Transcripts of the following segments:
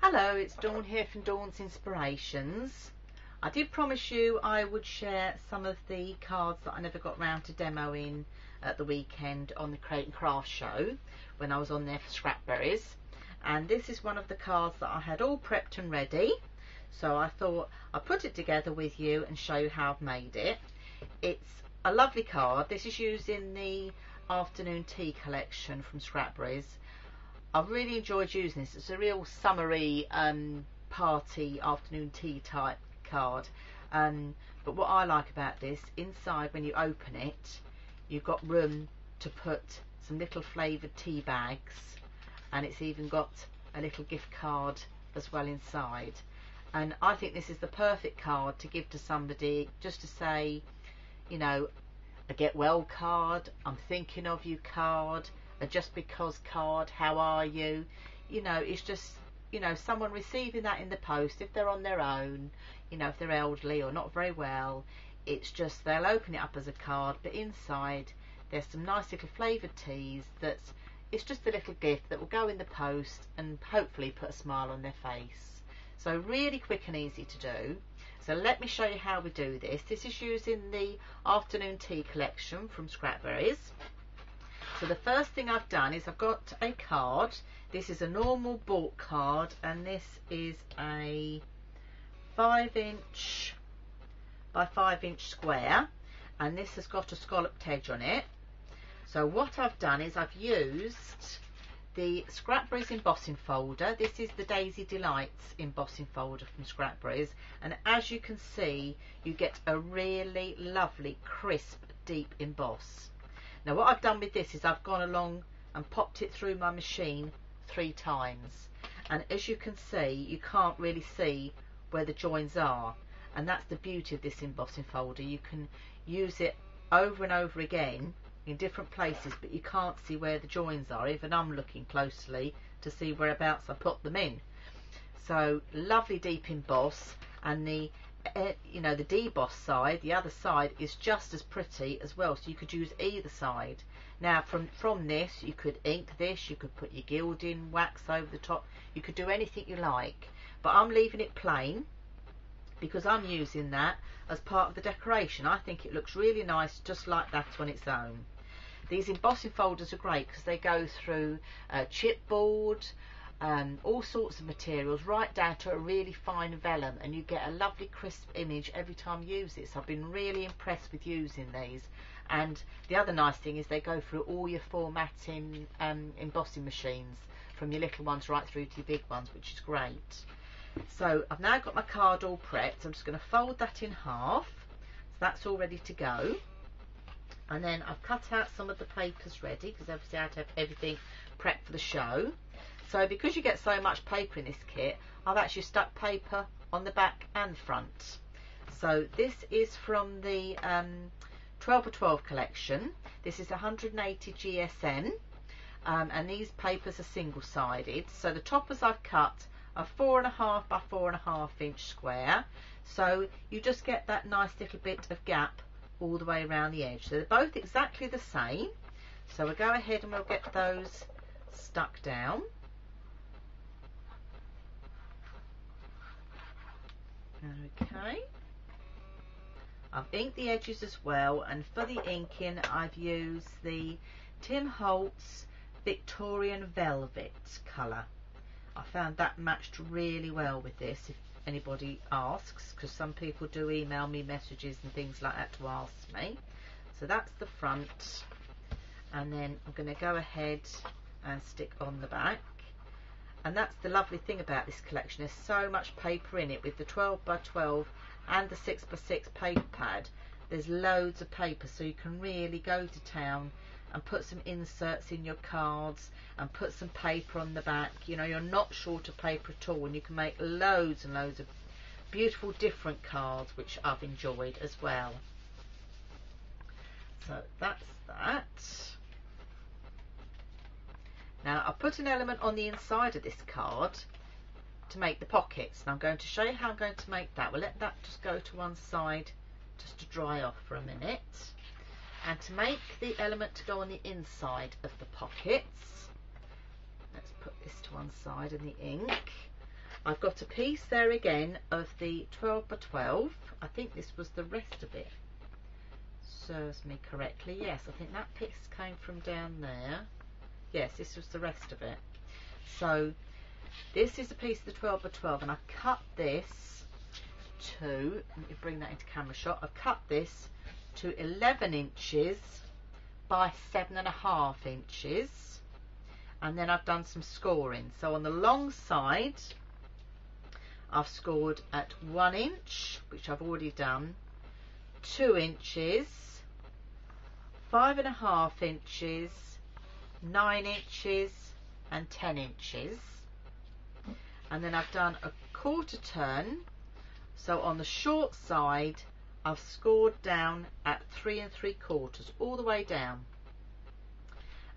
Hello, it's Dawn here from Dawn's Inspirations. I did promise you I would share some of the cards that I never got round to demoing at the weekend on the Create and Craft show when I was on there for ScrapBerry's. And this is one of the cards that I had all prepped and ready. So I thought I'd put it together with you and show you how I've made it. It's a lovely card. This is used in the afternoon tea collection from ScrapBerry's. I've really enjoyed using this. It's a real summery party afternoon tea type card. But what I like about this, inside when you open it, you've got room to put some little flavoured tea bags, and it's even got a little gift card as well inside. And I think this is the perfect card to give to somebody, just to say, you know, a get well card, I'm thinking of you card, a just because card, how are you? You know, it's just, you know, someone receiving that in the post, if they're on their own, you know, if they're elderly or not very well, it's just they'll open it up as a card, but inside there's some nice little flavoured teas that's, it's just a little gift that will go in the post and hopefully put a smile on their face. So really quick and easy to do. So let me show you how we do this. This is using the afternoon tea collection from ScrapBerry's. So the first thing I've done is I've got a card. This is a normal bought card, and this is a 5" by 5" square, and this has got a scalloped edge on it. So what I've done is I've used the ScrapBerry's embossing folder. This is the Daisy Delights embossing folder from ScrapBerry's, and as you can see, you get a really lovely crisp deep emboss. Now what I've done with this is I've gone along and popped it through my machine 3 times, and as you can see, you can't really see where the joins are, and that's the beauty of this embossing folder. You can use it over and over again in different places, but you can't see where the joins are. Even I'm looking closely to see whereabouts I put them in. So lovely deep emboss, and the you know, the deboss side, the other side, is just as pretty as well, so you could use either side. Now from this you could ink this, you could put your gilding wax over the top, you could do anything you like, but I'm leaving it plain because I'm using that as part of the decoration. I think it looks really nice just like that on its own. These embossing folders are great because they go through chipboard, all sorts of materials, right down to a really fine vellum, and you get a lovely crisp image every time you use it. So I've been really impressed with using these. And the other nice thing is they go through all your formatting embossing machines, from your little ones right through to your big ones, which is great. So I've now got my card all prepped. I'm just going to fold that in half, so that's all ready to go. And then I've cut out some of the papers ready, because obviously I had to have everything prepped for the show. So because you get so much paper in this kit, I've actually stuck paper on the back and front. So this is from the 12x12 collection. This is 180 GSM, and these papers are single-sided. So the toppers I've cut are 4.5 by 4.5" square. So you just get that nice little bit of gap all the way around the edge. So they're both exactly the same. So we'll go ahead and we'll get those stuck down. Okay, I've inked the edges as well, and for the inking I've used the Tim Holtz Victorian Velvet colour. I found that matched really well with this, if anybody asks, because some people do email me messages and things like that to ask me. So that's the front, and then I'm going to go ahead and stick on the back. And that's the lovely thing about this collection, there's so much paper in it. With the 12x12 and the 6x6 paper pad, there's loads of paper, so you can really go to town and put some inserts in your cards and put some paper on the back. You know, you're not short of paper at all, and you can make loads and loads of beautiful different cards, which I've enjoyed as well. So that's that. Now I've put an element on the inside of this card to make the pockets, and I'm going to show you how I'm going to make that. We'll let that just go to one side just to dry off for a minute. And to make the element to go on the inside of the pockets, let's put this to one side in the ink. I've got a piece there again of the 12 by 12. I think this was the rest of it, serves me correctly. Yes, I think that piece came from down there. Yes, this was the rest of it. So this is a piece of the 12 by 12, and I've cut this to, let me bring that into camera shot, I've cut this to 11 inches by 7.5 inches, and then I've done some scoring. So on the long side I've scored at 1 inch, which I've already done, 2 inches, 5.5 inches, 9 inches and 10 inches. And then I've done a quarter turn, so on the short side I've scored down at 3 3/4 all the way down.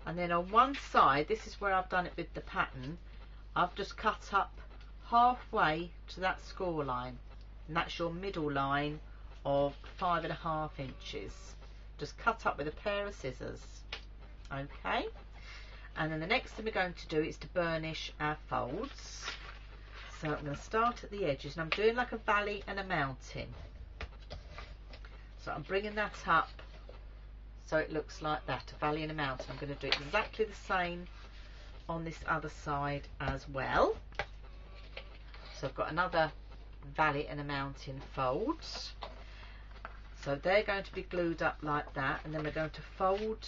And then on one side, this is where I've done it with the pattern, I've just cut up halfway to that score line, and that's your middle line of 5.5 inches. Just cut up with a pair of scissors. Okay, and then the next thing we're going to do is to burnish our folds. So I'm going to start at the edges, and I'm doing like a valley and a mountain. So I'm bringing that up so it looks like that, a valley and a mountain. I'm going to do exactly the same on this other side as well. So I've got another valley and a mountain fold. So they're going to be glued up like that, and then we're going to fold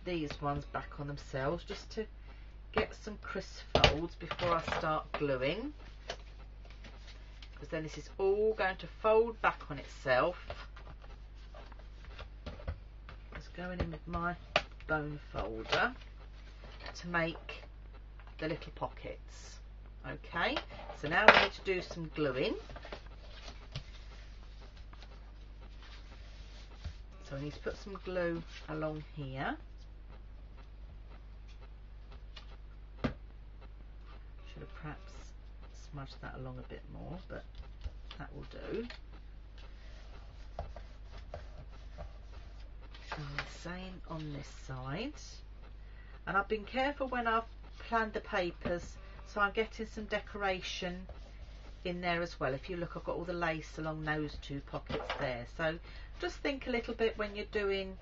these ones back on themselves just to get some crisp folds before I start gluing, because then this is all going to fold back on itself. Just going in with my bone folder to make the little pockets. Okay, so now we need to do some gluing. So I need to put some glue along here. Should have perhaps smudged that along a bit more, but that will do. And the same on this side. And I've been careful when I've planned the papers, so I'm getting some decoration in there as well. If you look, I've got all the lace along those two pockets there. So just think a little bit when you're doing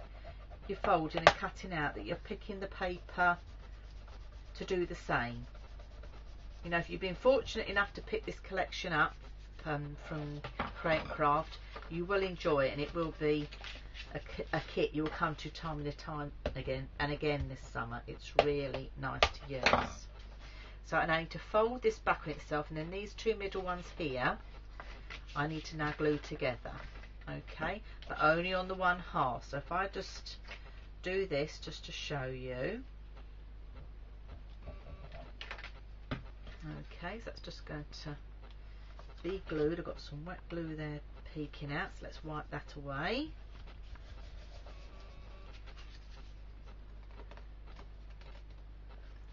your folding and cutting out that you're picking the paper to do the same. You know, if you've been fortunate enough to pick this collection up from Create and Craft, you will enjoy it, and it will be a kit you'll come to time and time again and again this summer. It's really nice to use. So I need to fold this back on itself, and then these two middle ones here I need to now glue together. Okay, but only on the one half. So if I just do this just to show you. Okay, so that's just going to be glued. I've got some wet glue there peeking out, so let's wipe that away.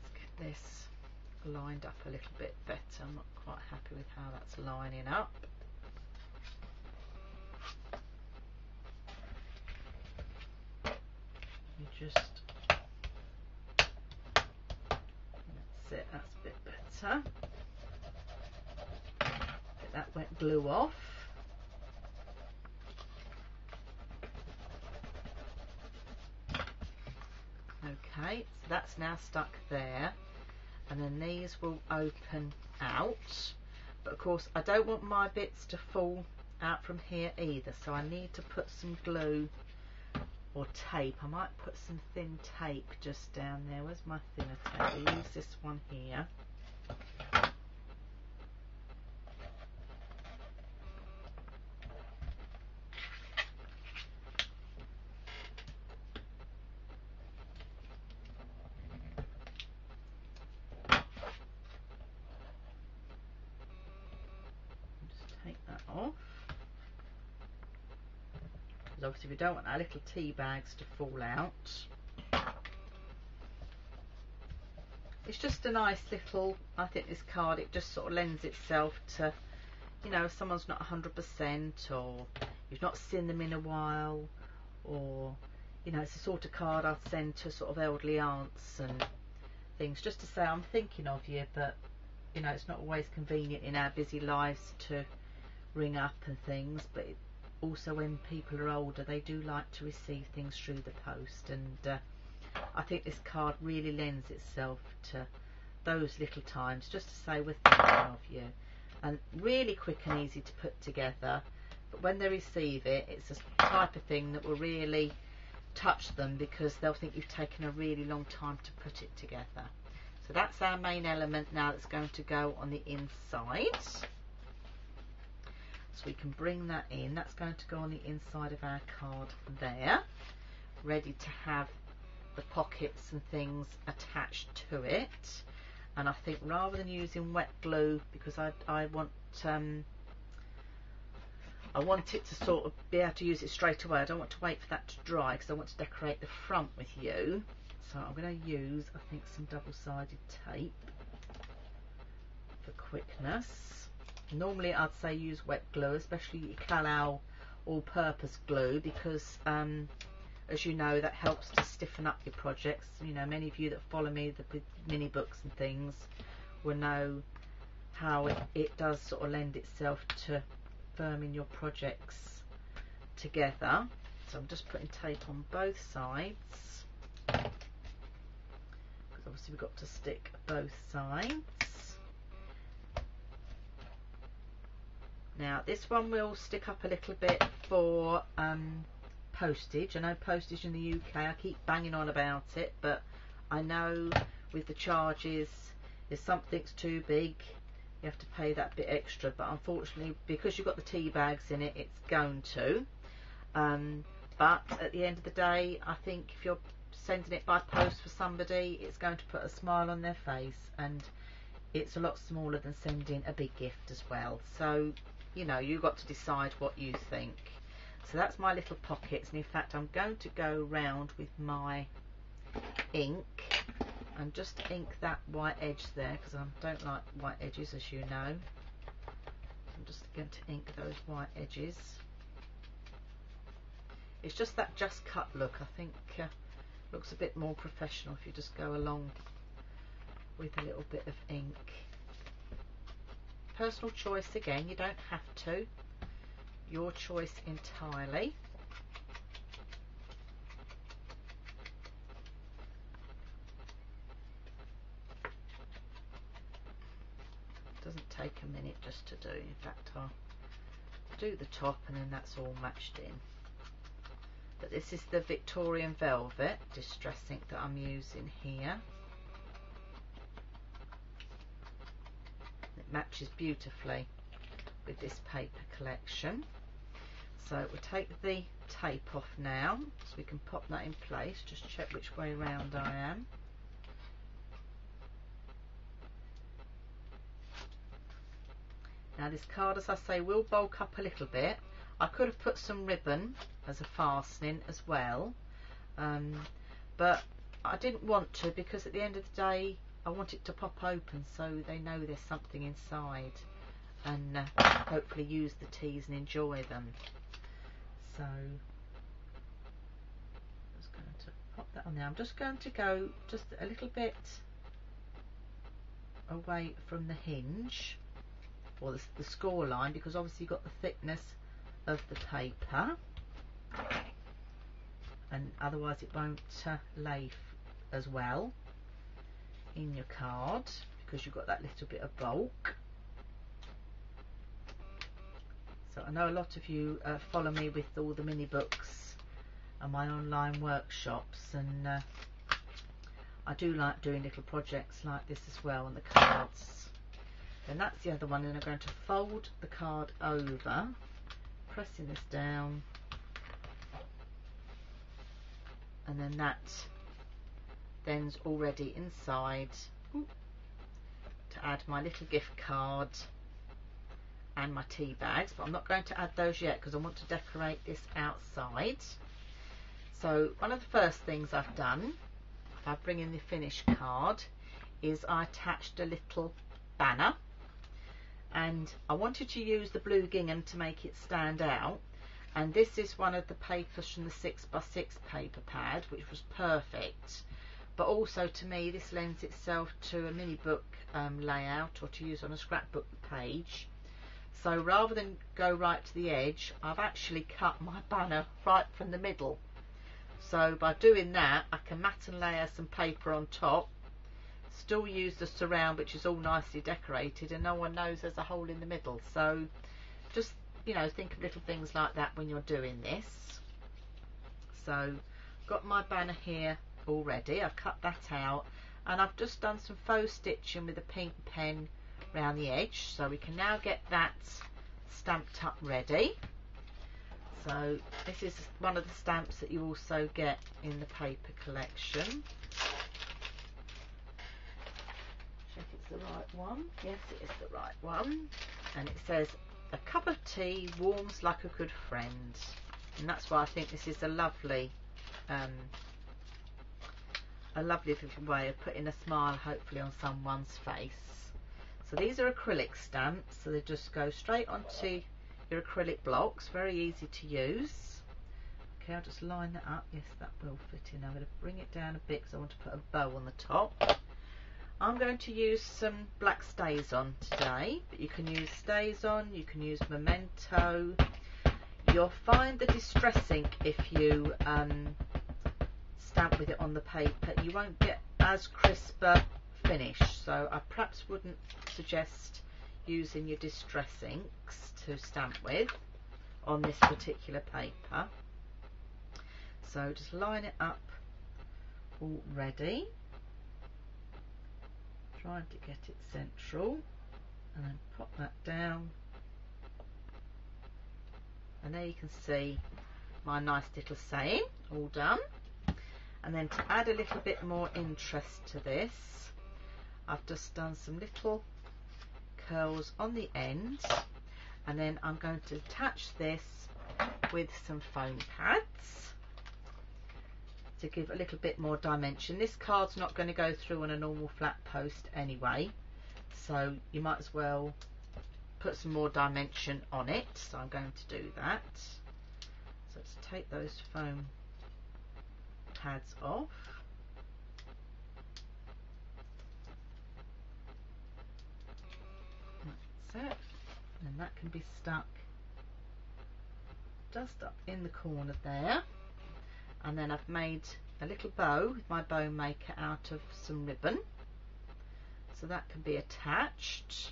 Let's get this lined up a little bit better. I'm not quite happy with how that's lining up. You just, that's it, that's a bit better. Get that wet glue off. Okay, so that's now stuck there, and then these will open out, but of course I don't want my bits to fall out from here either, so I need to put some glue or tape. I might put some thin tape just down there. Where's my thinner tape? I'll use this one here. Off, because obviously we don't want our little tea bags to fall out. It's just a nice little, I think this card, it just sort of lends itself to, you know, if someone's not 100% or you've not seen them in a while, or, you know, it's the sort of card I'd send to sort of elderly aunts and things, just to say I'm thinking of you, but you know, it's not always convenient in our busy lives to ring up and things, but also when people are older, they do like to receive things through the post, and I think this card really lends itself to those little times, just to say we're thinking of you, and really quick and easy to put together. But when they receive it, it's the type of thing that will really touch them, because they'll think you've taken a really long time to put it together. So that's our main element now that's going to go on the inside. So we can bring that in. That's going to go on the inside of our card there, ready to have the pockets and things attached to it. And I think rather than using wet glue, because I want it to sort of be able to use it straight away. I don't want to wait for that to dry, because I want to decorate the front with you. So I'm going to use, I think, some double-sided tape for quickness. Normally I'd say use wet glue, especially Calal all-purpose glue, because as you know, that helps to stiffen up your projects. You know, many of you that follow me with mini books and things will know how it does sort of lend itself to firming your projects together. So I'm just putting tape on both sides, because obviously we've got to stick both sides. Now this one will stick up a little bit for postage. I know postage in the UK, I keep banging on about it, but I know with the charges, if something's too big, you have to pay that bit extra. But unfortunately, because you've got the tea bags in it, it's going to. But at the end of the day, I think if you're sending it by post for somebody, it's going to put a smile on their face, and it's a lot smaller than sending a big gift as well. So, you know, you've got to decide what you think. So that's my little pockets, and in fact I'm going to go round with my ink and just ink that white edge there, because I don't like white edges, as you know. I'm just going to ink those white edges. It's just that just cut look, I think looks a bit more professional if you just go along with a little bit of ink. Personal choice again, you don't have to. Your choice entirely. It doesn't take a minute just to do. In fact, I'll do the top and then that's all matched in. But this is the Victorian Velvet distress ink that I'm using here. It matches beautifully with this paper collection. So we'll take the tape off now, so we can pop that in place. Just check which way round I am. Now this card, as I say, will bulk up a little bit. I could have put some ribbon as a fastening as well, but I didn't want to, because at the end of the day I want it to pop open so they know there's something inside, and hopefully use the teas and enjoy them. So I'm just going to pop that on there. I'm just going to go just a little bit away from the hinge, or the score line, because obviously you've got the thickness of the paper, and otherwise it won't lay as well in your card, because you've got that little bit of bulk. So I know a lot of you follow me with all the mini books and my online workshops, and I do like doing little projects like this as well on the cards. Then that's the other one, and I'm going to fold the card over, pressing this down, and then that then's already inside to add my little gift card and my tea bags, but I'm not going to add those yet because I want to decorate this outside. So one of the first things I've done, if I bring in the finished card, is I attached a little banner, and I wanted to use the blue gingham to make it stand out, and this is one of the papers from the 6x6 paper pad, which was perfect but also to me this lends itself to a mini book layout, or to use on a scrapbook page. So rather than go right to the edge, I've actually cut my banner right from the middle. So by doing that, I can mat and layer some paper on top, still use the surround, which is all nicely decorated, and no one knows there's a hole in the middle. So just, you know, think of little things like that when you're doing this. So got my banner here already. I've cut that out, and I've just done some faux stitching with a pink pen around the edge, so we can now get that stamped up ready. So this is one of the stamps that you also get in the paper collection. Check it's the right one. Yes, it is the right one. And it says, "A cup of tea warms like a good friend." And that's why I think this is a lovely little way of putting a smile hopefully on someone's face. So these are acrylic stamps, so they just go straight onto your acrylic blocks, very easy to use. Okay, I'll just line that up. Yes, that will fit in. I'm going to bring it down a bit because I want to put a bow on the top. I'm going to use some black StazOn today, but you can use StazOn, you can use Memento. You'll find the distress ink, if you stamp with it on the paper, you won't get as crisp a finish, so I perhaps wouldn't suggest using your distress inks to stamp with on this particular paper. So just line it up all ready, trying to get it central, and then pop that down, and there you can see my nice little saying all done. And then to add a little bit more interest to this, I've just done some little curls on the end, and then I'm going to attach this with some foam pads to give a little bit more dimension. This card's not going to go through on a normal flat post anyway, so you might as well put some more dimension on it. So I'm going to do that. So let's take those foam pads off. That's it. And that can be stuck just up in the corner there. And then I've made a little bow with my bow maker out of some ribbon, so that can be attached.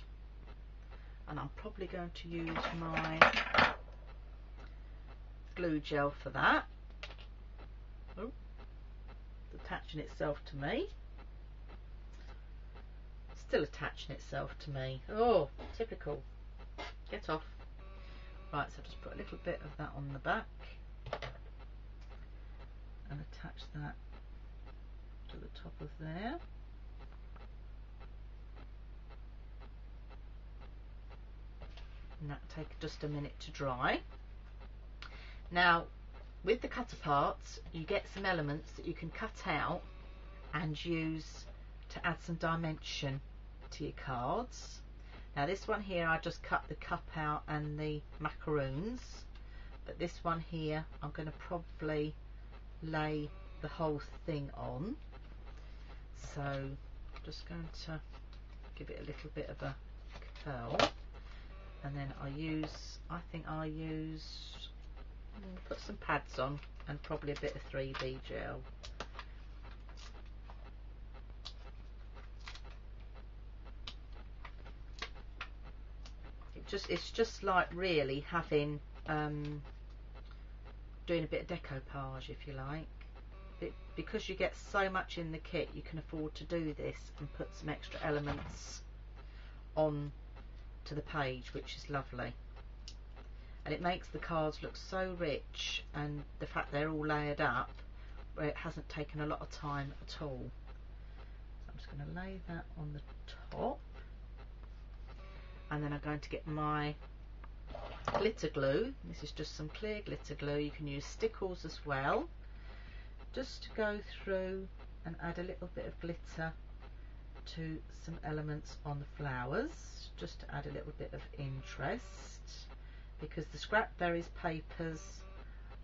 And I'm probably going to use my glue gel for that. Oh, it's attaching itself to me. Still attaching itself to me. Oh, typical. Get off. Right, so just put a little bit of that on the back and attach that to the top of there. And that'll take just a minute to dry. Now, with the cut aparts, you get some elements that you can cut out and use to add some dimension to your cards. Now this one here, I just cut the cup out and the macaroons, but this one here I'm going to probably lay the whole thing on. So I'm just going to give it a little bit of a curl, and then I think I'll use, put some pads on and probably a bit of 3B gel. It's just like really having doing a bit of decoupage, if you like. Because you get so much in the kit, you can afford to do this and put some extra elements on to the page, which is lovely. And it makes the cards look so rich, and the fact they're all layered up where it hasn't taken a lot of time at all. So I'm just going to lay that on the top, and then I'm going to get my glitter glue. This is just some clear glitter glue. You can use stickles as well, just to go through and add a little bit of glitter to some elements on the flowers, just to add a little bit of interest, because the ScrapBerry's papers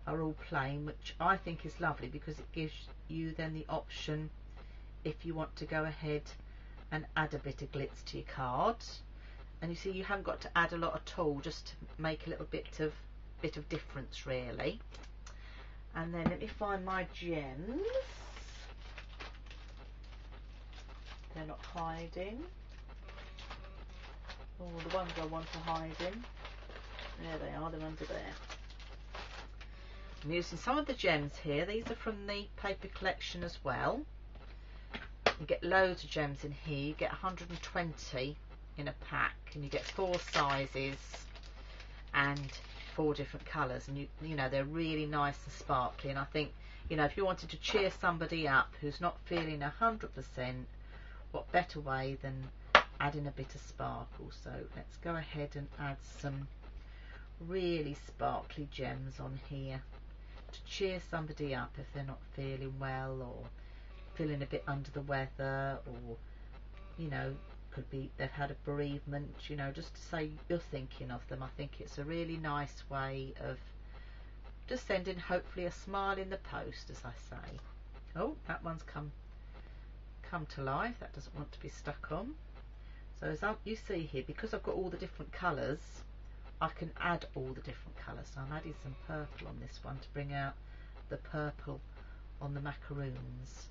are all plain, which I think is lovely because it gives you then the option, if you want to go ahead and add a bit of glitz to your card. And you see, you haven't got to add a lot at all, just to make a little bit of difference really. And then let me find my gems. They're not hiding. Oh, the ones I want are hiding. There they are, the ones are there. I'm using some of the gems here. These are from the paper collection as well. You get loads of gems in here. You get 120 in a pack, and you get 4 sizes and 4 different colours, and you know, they're really nice and sparkly. And I think, you know, if you wanted to cheer somebody up who's not feeling 100%, what better way than adding a bit of sparkle? So let's go ahead and add some really sparkly gems on here to cheer somebody up if they're not feeling well, or feeling a bit under the weather, or, you know, could be they've had a bereavement, you know, just to say you're thinking of them. I think it's a really nice way of just sending hopefully a smile in the post, as I say. Oh, that one's come to life. That doesn't want to be stuck on. So as you see here, because I've got all the different colours, I can add all the different colours. So I'm adding some purple on this one to bring out the purple on the macaroons.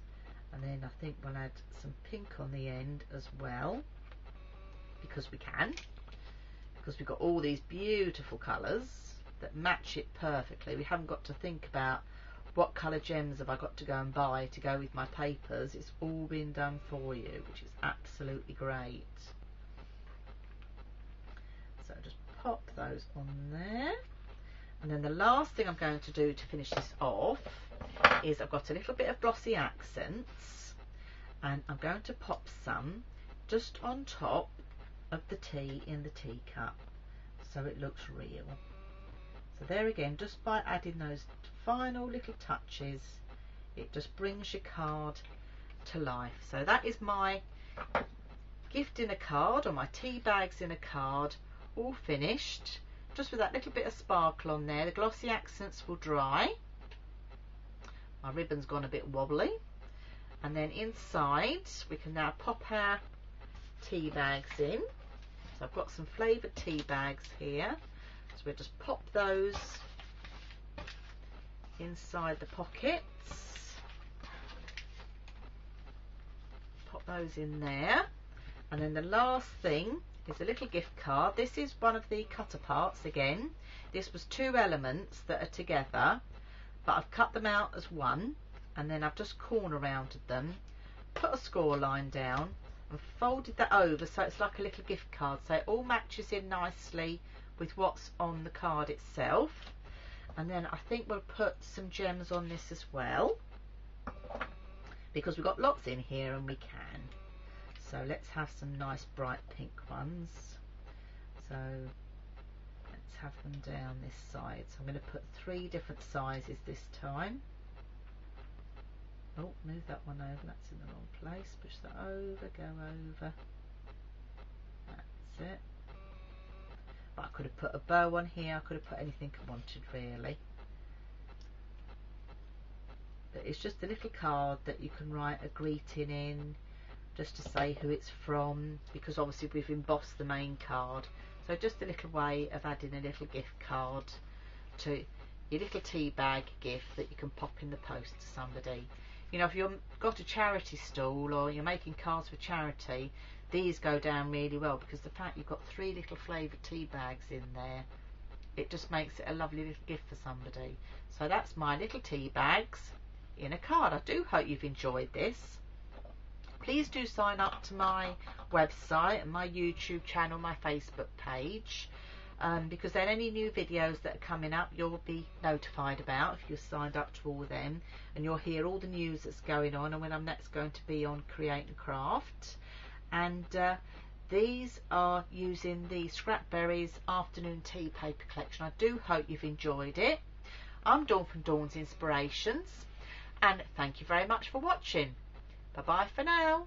And then I think we'll add some pink on the end as well, because we can, because we've got all these beautiful colours that match it perfectly. We haven't got to think about what colour gems have I got to go and buy to go with my papers. It's all been done for you, which is absolutely great. So just pop those on there. And then the last thing I'm going to do to finish this off is I've got a little bit of glossy accents, and I'm going to pop some just on top of the tea in the teacup, so it looks real. So there again, just by adding those final little touches, it just brings your card to life. So that is my gift in a card, or my tea bags in a card, all finished, just with that little bit of sparkle on there. The glossy accents will dry. My ribbon's gone a bit wobbly, and then inside we can now pop our tea bags in. So I've got some flavoured tea bags here, so we'll just pop those inside the pockets, pop those in there. And then the last thing is a little gift card. This is one of the cutter parts again. This was 2 elements that are together, but I've cut them out as one, and then I've just corner rounded them, put a score line down and folded that over so it's like a little gift card, so it all matches in nicely with what's on the card itself. And then I think we'll put some gems on this as well, because we've got lots in here and we can. So let's have some nice bright pink ones. So let's have them down this side. So I'm going to put 3 different sizes this time. Oh, move that one over, that's in the wrong place. Push that over, go over. That's it. But I could have put a bow on here, I could have put anything I wanted really. But it's just a little card that you can write a greeting in, just to say who it's from, because obviously we've embossed the main card. So just a little way of adding a little gift card to your little tea bag gift that you can pop in the post to somebody. You know, if you've got a charity stall or you're making cards for charity, these go down really well, because the fact you've got 3 little flavoured tea bags in there, it just makes it a lovely little gift for somebody. So that's my little tea bags in a card. I do hope you've enjoyed this. Please do sign up to my website and my YouTube channel, my Facebook page, because then any new videos that are coming up you'll be notified about if you're signed up to all of them, and you'll hear all the news that's going on and when I'm next going to be on Create and Craft. And these are using the ScrapBerry's afternoon tea paper collection. I do hope you've enjoyed it. I'm Dawn from Dawn's Inspirations, and thank you very much for watching. Bye bye for now.